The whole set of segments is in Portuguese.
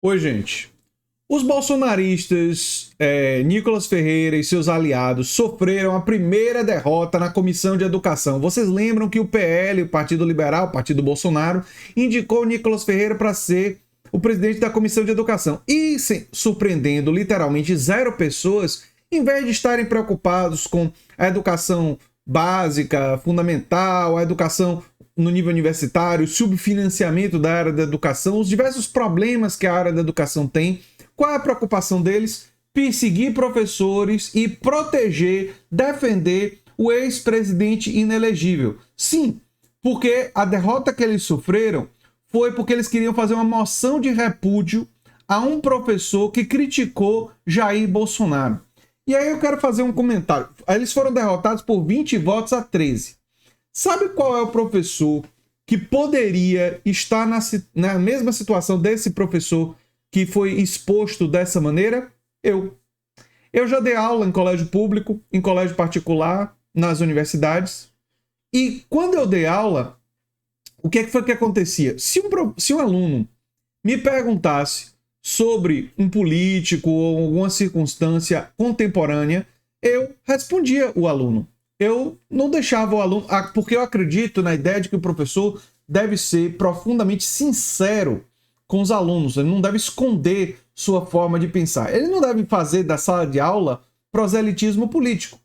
Oi, gente. Os bolsonaristas, Nicolas Ferreira e seus aliados sofreram a primeira derrota na Comissão de Educação. Vocês lembram que o PL, o Partido Liberal, o Partido Bolsonaro, indicou o Nicolas Ferreira para ser o presidente da Comissão de Educação. E, surpreendendo literalmente zero pessoas, em vez de estarem preocupados com a educação básica, fundamental, a educação no nível universitário, o subfinanciamento da área da educação, os diversos problemas que a área da educação tem, qual é a preocupação deles? Perseguir professores e proteger, defender o ex-presidente inelegível. Sim, porque a derrota que eles sofreram foi porque eles queriam fazer uma moção de repúdio a um professor que criticou Jair Bolsonaro. E aí eu quero fazer um comentário. Eles foram derrotados por 20 votos a 13. Sabe qual é o professor que poderia estar na mesma situação desse professor que foi exposto dessa maneira? Eu já dei aula em colégio público, em colégio particular, nas universidades. E quando eu dei aula, o que foi que acontecia? Se um aluno me perguntasse sobre um político ou alguma circunstância contemporânea, eu respondia o aluno. Eu não deixava o aluno... Porque eu acredito na ideia de que o professor deve ser profundamente sincero com os alunos. Ele não deve esconder sua forma de pensar. Ele não deve fazer da sala de aula proselitismo político.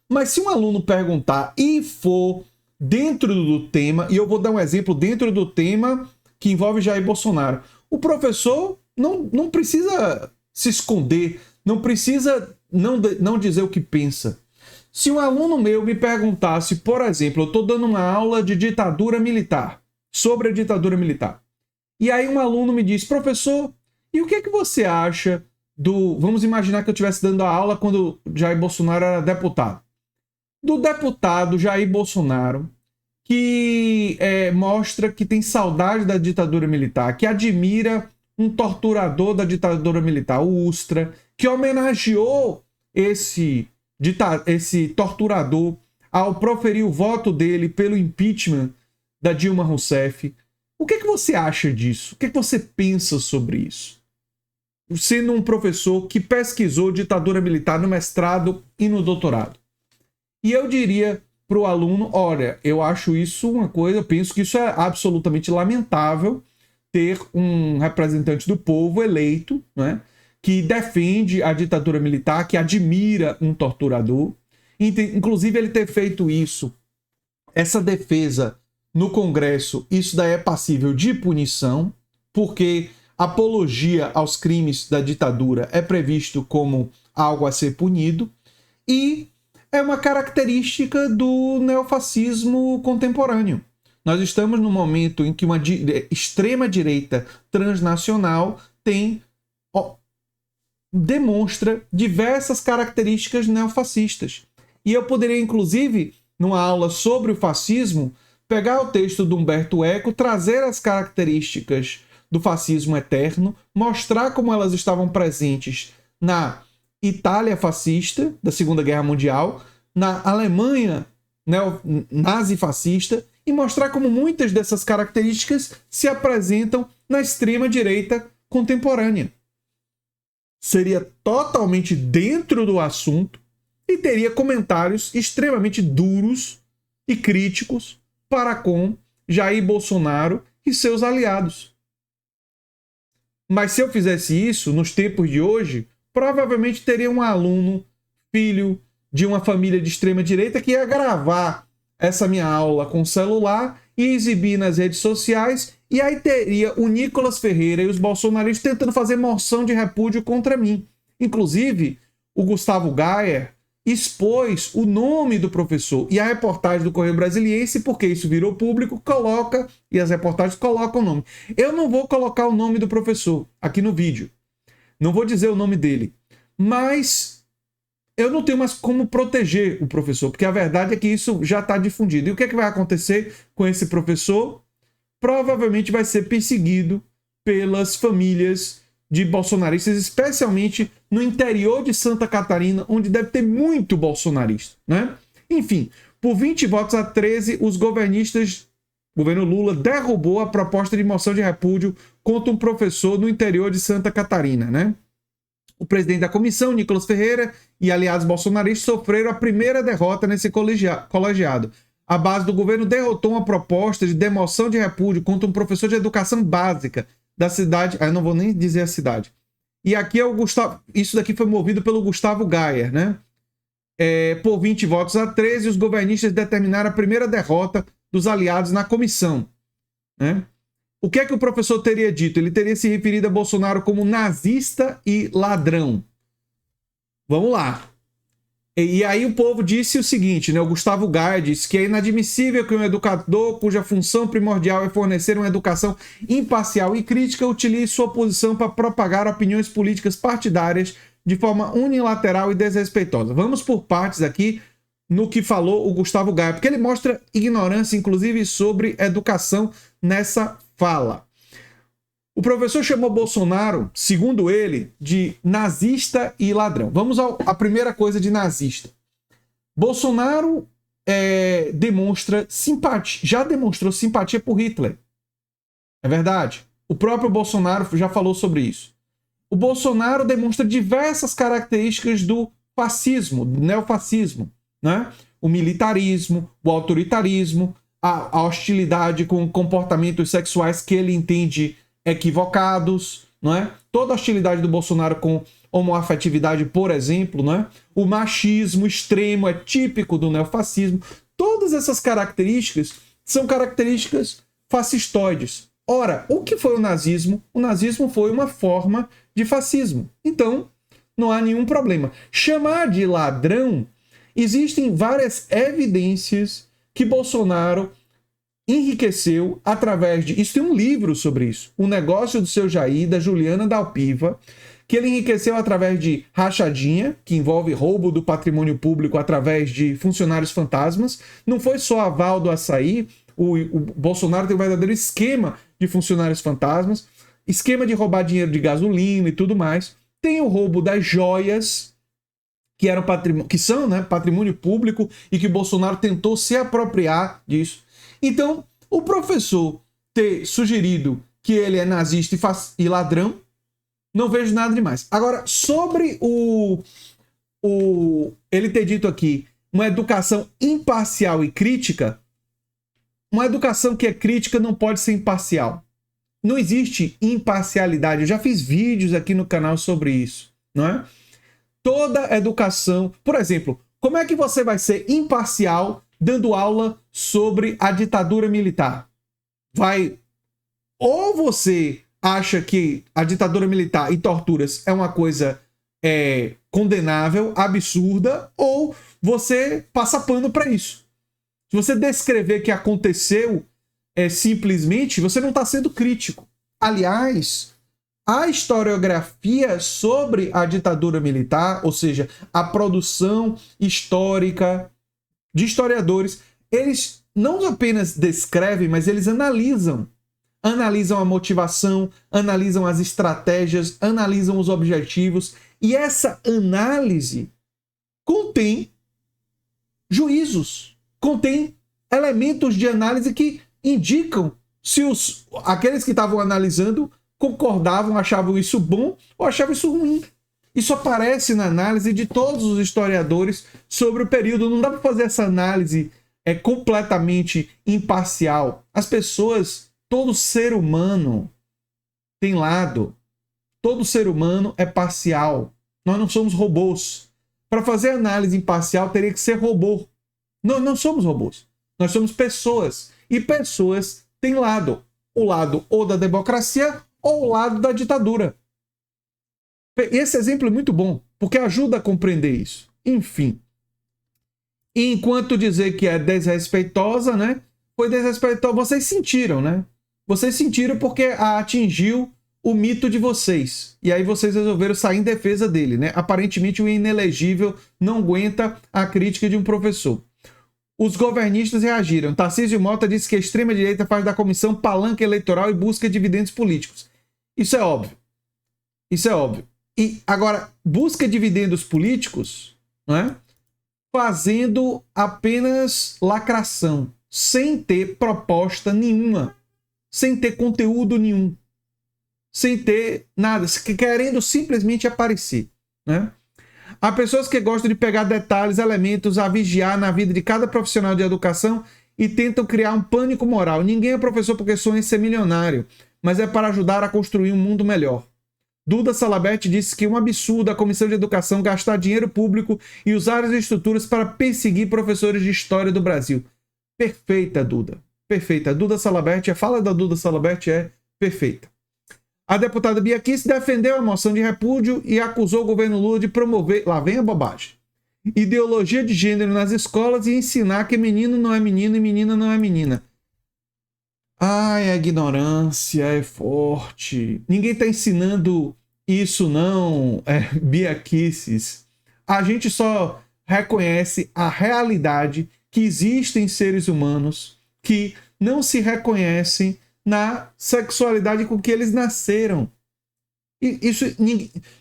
Mas se um aluno perguntar e for dentro do tema, e eu vou dar um exemplo dentro do tema que envolve Jair Bolsonaro, o professor não precisa se esconder, não precisa não dizer o que pensa. Se um aluno meu me perguntasse, por exemplo, eu estou dando uma aula de ditadura militar, sobre a ditadura militar, e aí um aluno me diz, professor, e o que é que você acha do... Vamos imaginar que eu estivesse dando a aula quando Jair Bolsonaro era deputado. Do deputado Jair Bolsonaro, que mostra que tem saudade da ditadura militar, que admira um torturador da ditadura militar, o Ustra, que homenageou esse torturador ao proferir o voto dele pelo impeachment da Dilma Rousseff. O que você acha disso? O que você pensa sobre isso? Sendo um professor que pesquisou ditadura militar no mestrado e no doutorado. E eu diria para o aluno, olha, eu acho isso uma coisa, eu penso que isso é absolutamente lamentável, ter um representante do povo eleito, né, que defende a ditadura militar, que admira um torturador. Inclusive, ele ter feito isso, essa defesa no Congresso, isso daí é passível de punição, porque apologia aos crimes da ditadura é previsto como algo a ser punido, e é uma característica do neofascismo contemporâneo. Nós estamos num momento em que uma extrema-direita transnacional demonstra diversas características neofascistas. E eu poderia, inclusive, numa aula sobre o fascismo, pegar o texto de Humberto Eco, trazer as características do fascismo eterno, mostrar como elas estavam presentes na Itália fascista, da Segunda Guerra Mundial, na Alemanha nazi-fascista, e mostrar como muitas dessas características se apresentam na extrema-direita contemporânea. Seria totalmente dentro do assunto e teria comentários extremamente duros e críticos para com Jair Bolsonaro e seus aliados. Mas se eu fizesse isso nos tempos de hoje, provavelmente teria um aluno, filho de uma família de extrema-direita, que ia gravar essa minha aula com celular e exibir nas redes sociais, e aí teria o Nicolas Ferreira e os bolsonaristas tentando fazer moção de repúdio contra mim. Inclusive, o Gustavo Gayer expôs o nome do professor, e a reportagem do Correio Brasiliense, porque isso virou público, coloca, e as reportagens colocam o nome. Eu não vou colocar o nome do professor aqui no vídeo. Não vou dizer o nome dele. Mas eu não tenho mais como proteger o professor, porque a verdade é que isso já está difundido. E o que vai acontecer com esse professor? Provavelmente vai ser perseguido pelas famílias de bolsonaristas, especialmente no interior de Santa Catarina, onde deve ter muito bolsonarista, né? Enfim, por 20 votos a 13, os governistas o governo Lula derrubou a proposta de moção de repúdio contra um professor no interior de Santa Catarina, né? O presidente da comissão, Nicolas Ferreira, e aliados bolsonaristas sofreram a primeira derrota nesse colegiado. A base do governo derrotou uma proposta de demoção de repúdio contra um professor de educação básica da cidade. Eu não vou nem dizer a cidade. E aqui é o Gustavo. Isso daqui foi movido pelo Gustavo Gayer, né? Por 20 votos a 13, os governistas determinaram a primeira derrota dos aliados na comissão, né? O que é que o professor teria dito? Ele teria se referido a Bolsonaro como nazista e ladrão. Vamos lá. E aí o povo disse o seguinte, né? O Gustavo Gaia disse que é inadmissível que um educador cuja função primordial é fornecer uma educação imparcial e crítica utilize sua posição para propagar opiniões políticas partidárias de forma unilateral e desrespeitosa. Vamos por partes aqui no que falou o Gustavo Gaia, porque ele mostra ignorância, inclusive, sobre educação nessa fala. O professor chamou Bolsonaro, segundo ele, de nazista e ladrão. Vamos à primeira coisa de nazista. Bolsonaro demonstra simpatia, já demonstrou simpatia por Hitler. É verdade. O próprio Bolsonaro já falou sobre isso. O Bolsonaro demonstra diversas características do fascismo, do neofascismo, né? O militarismo, o autoritarismo, a hostilidade com comportamentos sexuais que ele entende equivocados, não é? Toda a hostilidade do Bolsonaro com homoafetividade, por exemplo, não é? O machismo extremo é típico do neofascismo. Todas essas características são características fascistoides. Ora, o que foi o nazismo? O nazismo foi uma forma de fascismo. Então, não há nenhum problema. Chamar de ladrão, existem várias evidências que Bolsonaro enriqueceu através de... Isso tem um livro sobre isso. O Negócio do Seu Jair, da Juliana Dalpiva, que ele enriqueceu através de rachadinha, que envolve roubo do patrimônio público através de funcionários fantasmas. Não foi só aval do Açaí, o Bolsonaro tem um verdadeiro esquema de funcionários fantasmas, esquema de roubar dinheiro de gasolina e tudo mais. Tem o roubo das joias, que eram que são, né, patrimônio público, e que Bolsonaro tentou se apropriar disso. Então, o professor ter sugerido que ele é nazista e ladrão, não vejo nada demais. Agora, sobre ele ter dito aqui uma educação imparcial e crítica, uma educação que é crítica não pode ser imparcial. Não existe imparcialidade. Eu já fiz vídeos aqui no canal sobre isso, não é? Toda educação... Por exemplo, como é que você vai ser imparcial dando aula sobre a ditadura militar? Ou você acha que a ditadura militar e torturas é uma coisa condenável, absurda, ou você passa pano para isso. Se você descrever que aconteceu simplesmente, você não está sendo crítico. Aliás, a historiografia sobre a ditadura militar, ou seja, a produção histórica de historiadores, eles não apenas descrevem, mas eles analisam a motivação, analisam as estratégias, analisam os objetivos, e essa análise contém juízos, contém elementos de análise que indicam se aqueles que estavam analisando concordavam, achavam isso bom ou achavam isso ruim. Isso aparece na análise de todos os historiadores sobre o período. Não dá para fazer essa análise completamente imparcial. As pessoas, todo ser humano tem lado. Todo ser humano é parcial. Nós não somos robôs. Para fazer análise imparcial, teria que ser robô. Nós não somos robôs. Nós somos pessoas. E pessoas têm lado. O lado ou da democracia ou o lado da ditadura. Esse exemplo é muito bom, porque ajuda a compreender isso. Enfim. Enquanto dizer que é desrespeitosa, né? Foi desrespeitosa. Vocês sentiram, né? Vocês sentiram porque atingiu o mito de vocês. E aí vocês resolveram sair em defesa dele, né? Aparentemente o inelegível não aguenta a crítica de um professor. Os governistas reagiram. Tarcísio Mota disse que a extrema-direita faz da comissão palanque eleitoral e busca dividendos políticos. Isso é óbvio. Isso é óbvio. E agora, busca dividendos políticos, não é? Fazendo apenas lacração, sem ter proposta nenhuma, sem ter conteúdo nenhum, sem ter nada, querendo simplesmente aparecer, né? Há pessoas que gostam de pegar detalhes, elementos a vigiar na vida de cada profissional de educação e tentam criar um pânico moral. Ninguém é professor porque sonha em ser milionário, mas é para ajudar a construir um mundo melhor. Duda Salabert disse que é um absurdo a Comissão de Educação gastar dinheiro público e usar as estruturas para perseguir professores de história do Brasil. Perfeita, Duda. Perfeita. Duda Salabert, a fala da Duda Salabert é perfeita. A deputada Bia Kicis defendeu a moção de repúdio e acusou o governo Lula de promover, lá vem a bobagem, ideologia de gênero nas escolas e ensinar que menino não é menino e menina não é menina. Ai, a ignorância é forte. Ninguém está ensinando isso não, Bia Kicis. A gente só reconhece a realidade que existem seres humanos que não se reconhecem na sexualidade com que eles nasceram. E isso,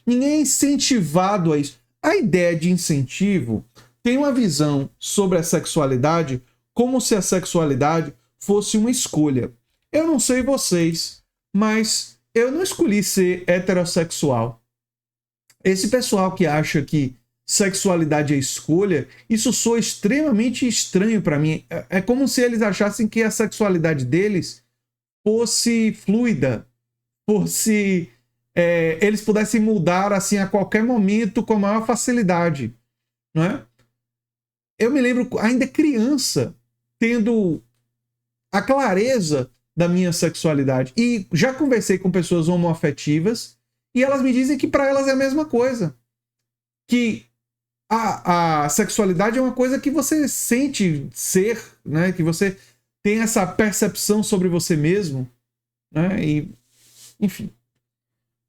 ninguém é incentivado a isso. A ideia de incentivo tem uma visão sobre a sexualidade como se a sexualidade fosse uma escolha. Eu não sei vocês, mas eu não escolhi ser heterossexual. Esse pessoal que acha que sexualidade é escolha, isso soa extremamente estranho para mim. É como se eles achassem que a sexualidade deles fosse fluida, fosse eles pudessem mudar assim a qualquer momento com a maior facilidade, não é? Eu me lembro ainda criança tendo a clareza da minha sexualidade e já conversei com pessoas homoafetivas e elas me dizem que para elas é a mesma coisa, que a sexualidade é uma coisa que você sente ser, né? Que você tem essa percepção sobre você mesmo, né? E, enfim.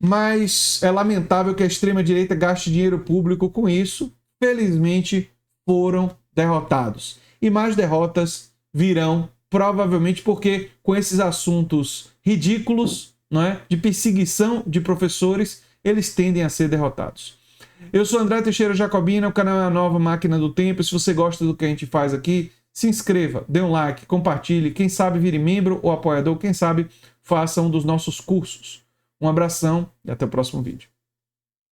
Mas é lamentável que a extrema-direita gaste dinheiro público com isso. Felizmente, foram derrotados. E mais derrotas virão, provavelmente porque com esses assuntos ridículos, não é? De perseguição de professores, eles tendem a ser derrotados. Eu sou André Teixeira Jacobina, o canal é a Nova Máquina do Tempo. Se você gosta do que a gente faz aqui, se inscreva, dê um like, compartilhe. Quem sabe vire membro ou apoiador, quem sabe faça um dos nossos cursos. Um abração e até o próximo vídeo.